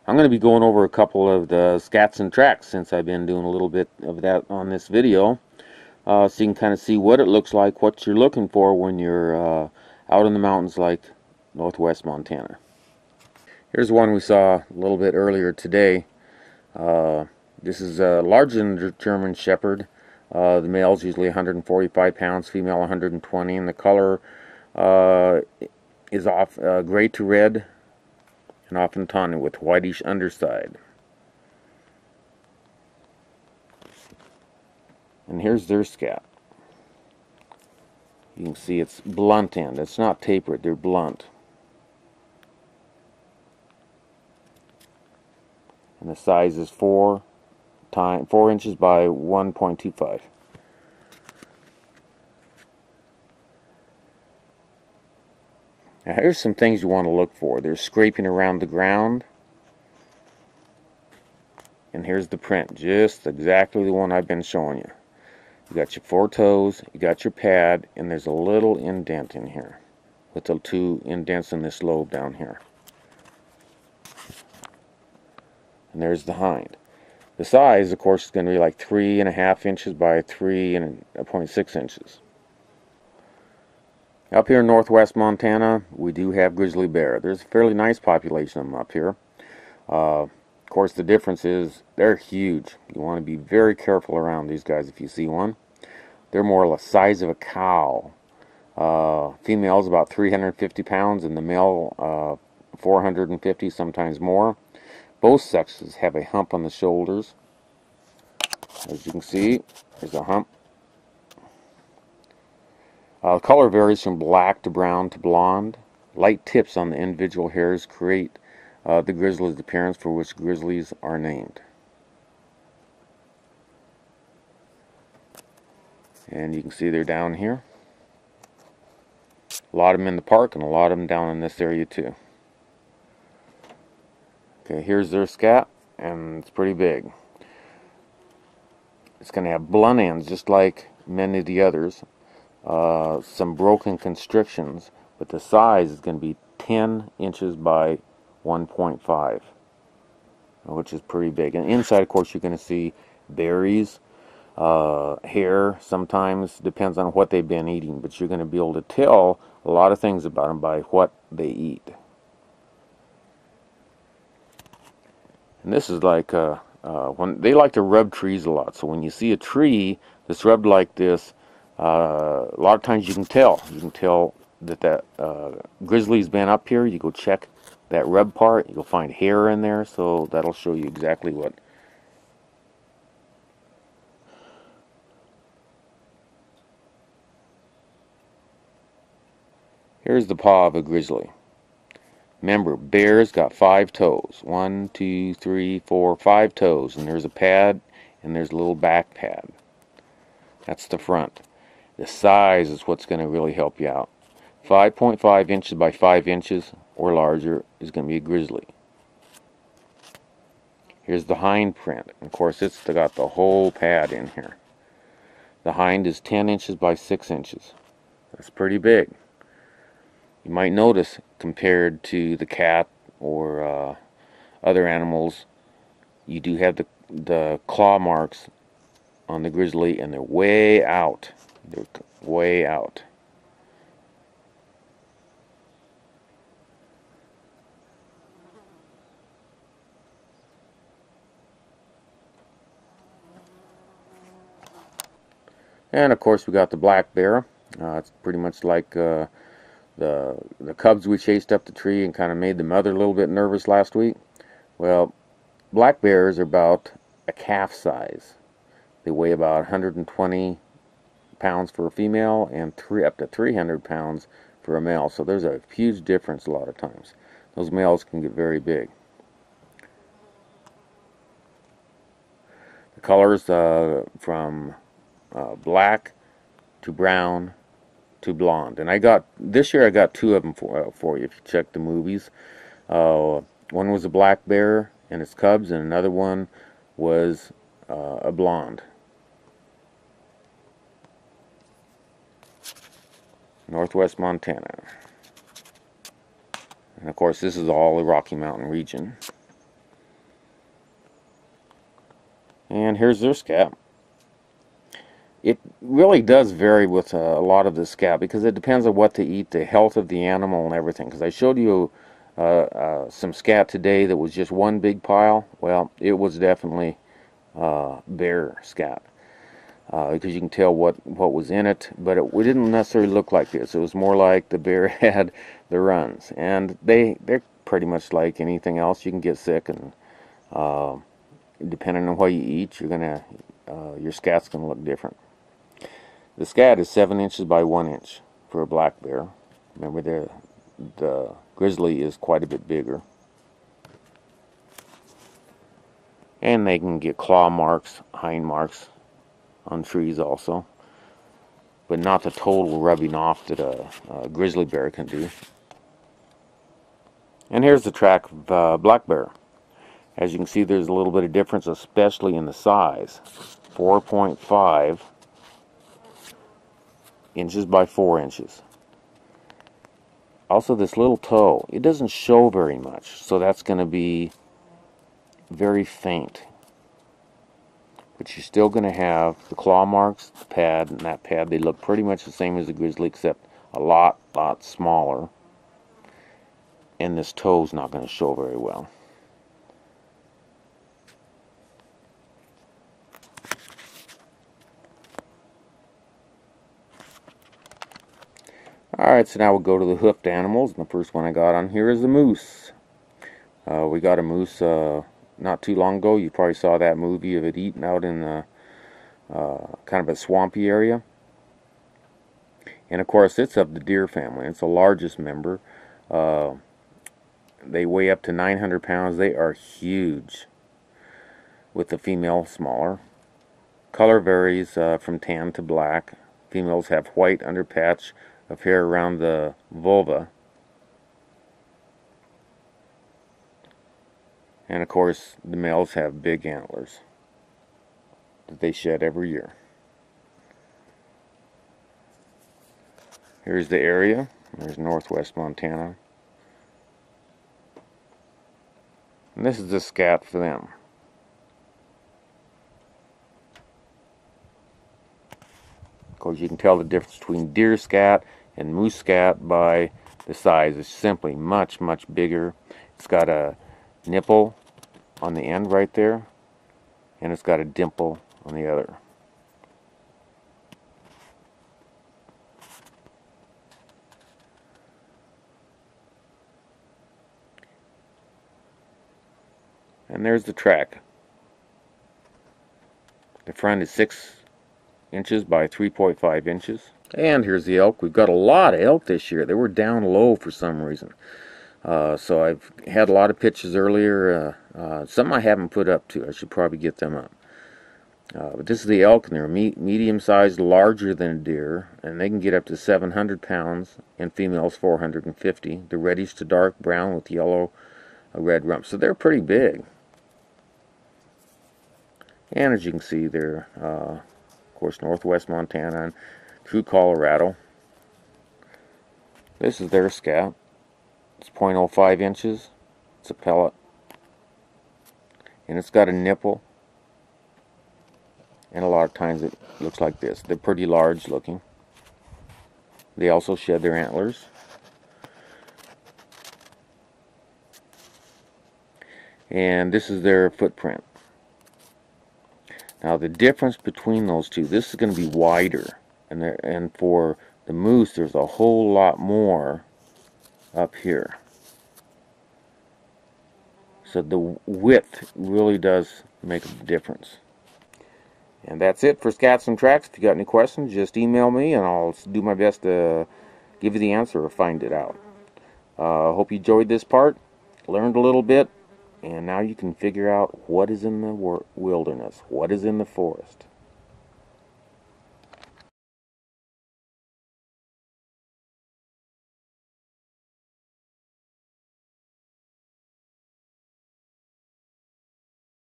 I'm going to be going over a couple of the Scats and Tracks since I've been doing a little bit of that on this video. So you can kind of see what it looks like, what you're looking for when you're out in the mountains like northwest Montana. Here's one we saw a little bit earlier today. This is larger than the German Shepherd. The male's usually 145 pounds, female 120, and the color is off gray to red and often tawny with whitish underside. And here's their scat. You can see it's blunt end. It's not tapered, they're blunt. And the size is 4 inches by 1.25. Now here's some things you want to look for. There's scraping around the ground. And here's the print, just exactly the one I've been showing you. You got your 4 toes, you got your pad, and there's a little indent in here with the 2 indents in this lobe down here. And there's the hind. The size, of course, is going to be like 3.5 inches by 3.6 inches. Up here in northwest Montana, we do have grizzly bear. There's a fairly nice population of them up here. Of course, the difference is they're huge. You want to be very careful around these guys if you see one. They're more the size of a cow. Female's about 350 pounds and the male 450, sometimes more. Both sexes have a hump on the shoulders. As you can see, there's a hump. Color varies from black to brown to blonde. Light tips on the individual hairs create the grizzly's appearance, for which grizzlies are named. And you can see they're down here. A lot of them in the park and a lot of them down in this area too. Okay, here's their scat, and it's pretty big. It's going to have blunt ends just like many of the others. Some broken constrictions, but the size is going to be 10 inches by 1.5, which is pretty big. And inside, of course, you're going to see berries, hair, sometimes depends on what they've been eating, but you're going to be able to tell a lot of things about them by what they eat. And this is like when they like to rub trees a lot, so when you see a tree that's rubbed like this, a lot of times you can tell that grizzly's been up here. You go check that rub part, you'll find hair in there, so that'll show you exactly what. Here's the paw of a grizzly. Remember, bear's got 5 toes. 1, 2, 3, 4, 5 toes. And there's a pad, and there's a little back pad. That's the front. The size is what's going to really help you out. 5.5 inches by 5 inches or larger is going to be a grizzly. Here's the hind print. Of course, it's got the whole pad in here. The hind is 10 inches by 6 inches. That's pretty big. You might notice, compared to the cat or other animals, you do have the claw marks on the grizzly, and they're way out. They're way out. And of course, we got the black bear. It's pretty much like the cubs we chased up the tree and kind of made the mother a little bit nervous last week. Well, black bears are about a calf size. They weigh about 120 pounds for a female and up to 300 pounds for a male. So there's a huge difference a lot of times. Those males can get very big. The colors from black to brown to blonde. And this year I got 2 of them for you if you check the movies. One was a black bear and its cubs, and another one was a blonde. Northwest Montana. And of course, this is all the Rocky Mountain region. And here's their scat. It really does vary with a lot of the scat because it depends on what they eat, the health of the animal, and everything. Because I showed you some scat today that was just one big pile. Well, it was definitely bear scat because you can tell what was in it, but it didn't necessarily look like this. It was more like the bear had the runs, and they're pretty much like anything else. You can get sick, and depending on what you eat, your scat's gonna look different. The scat is 7 inches by 1 inch for a black bear. Remember, the grizzly is quite a bit bigger. And they can get claw marks, hind marks on trees also. But not the total rubbing off that a grizzly bear can do. And here's the track of black bear. As you can see, there's a little bit of difference, especially in the size. 4.5 inches by 4 inches. Also, this little toe, it doesn't show very much, so that's going to be very faint. But you're still going to have the claw marks, the pad, and that pad. They look pretty much the same as the grizzly, except a lot smaller. And this toe's not going to show very well. Alright, so now we'll go to the hoofed animals. And the first one I got on here is the moose. We got a moose not too long ago. You probably saw that movie of it eating out in kind of a swampy area. And of course, it's of the deer family. It's the largest member. They weigh up to 900 pounds. They are huge, with the female smaller. Color varies from tan to black. Females have white underpatch of hair around the vulva. And of course, the males have big antlers that they shed every year. Here's the area. There's northwest Montana. And this is the scat for them. Of course, you can tell the difference between deer scat and moose scat by the size. It's simply much bigger. It's got a nipple on the end right there, and it's got a dimple on the other. And there's the track. The front is 6 inches by 3.5 inches. And here's the elk. We've got a lot of elk this year. They were down low for some reason. So I've had a lot of pictures earlier. Some I haven't put up too. I should probably get them up. But this is the elk, and they're medium-sized, larger than a deer, and they can get up to 700 pounds, and females 450. They're reddish to dark brown with yellow, red rump. So they're pretty big. And as you can see, they're, of course, northwest Montana and through Colorado. This is their scat. It's 0.05 inches. It's a pellet. And it's got a nipple. And a lot of times it looks like this. They're pretty large looking. They also shed their antlers. And this is their footprint. Now the difference between those two, this is going to be wider. And for the moose, there's a whole lot more up here. So the width really does make a difference. And that's it for Scats and Tracks. If you got any questions, just email me and I'll do my best to give you the answer or find it out. Hope you enjoyed this part, learned a little bit, and now you can figure out what is in the wilderness, what is in the forest.